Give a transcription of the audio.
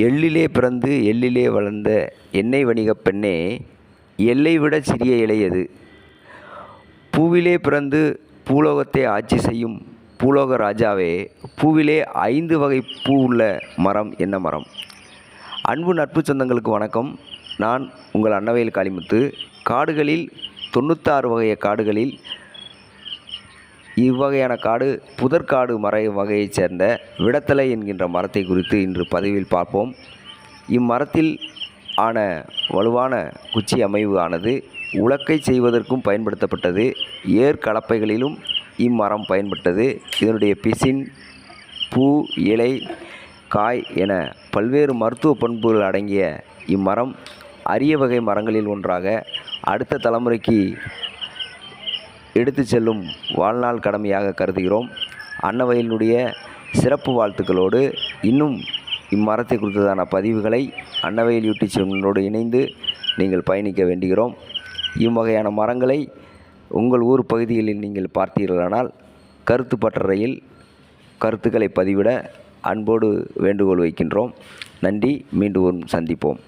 எள்ளிலே பிறந்து எள்ளிலே வளர்ந்த எண்ணெய் வணிகப் பெண்ணே, எல்லை விடச் சிறிய இலையது. பூவிலே பிறந்து பூலோகத்தை ஆட்சி செய்யும் பூலோக ராஜாவே, பூவிலே 5 வகை பூ உள்ள மரம் என்ன மரம்? அன்பு நட்பு சொந்தங்களுக்கு வணக்கம். நான் உங்கள் அன்னவயல் காளிமுத்து. காடுகளில் 96 வகைய காடுகளில் இவ்வகையான காடு புதற்காடு மர வகையைச் சேர்ந்த விடத்தலை என்கின்ற மரத்தை குறித்து இன்று பதிவில் பார்ப்போம். இம்மரத்தில் ஆன வலுவான குச்சி அமைவு ஆனது உலக்கை செய்வதற்கும் பயன்படுத்தப்பட்டது. ஏர் கலப்பைகளிலும் இம்மரம் பயன்பட்டது. இதனுடைய பிசின், பூ, இலை, காய் என பல்வேறு மருத்துவ பண்புகள் அடங்கிய இம்மரம் அரிய வகை மரங்களில் ஒன்றாக அடுத்த தலைமுறைக்கு எடுத்து செல்லும் வாழ்நாள் கடமையாக கருதுகிறோம். அன்னவயலினுடைய சிறப்பு வாழ்த்துக்களோடு இன்னும் இம்மரத்தை குறித்ததான பதிவுகளை அன்னவயல் யூடியூப் சேனலோடு இணைந்து நீங்கள் பயணிக்க வேண்டுகிறோம். இவ்வகையான மரங்களை உங்கள் ஊர் பகுதிகளில் நீங்கள் பார்த்தீர்களானால் கருத்து பட்டறையில் கருத்துக்களை பதிவிட அன்போடு வேண்டுகோள் வைக்கின்றோம். நன்றி. மீண்டும் சந்திப்போம்.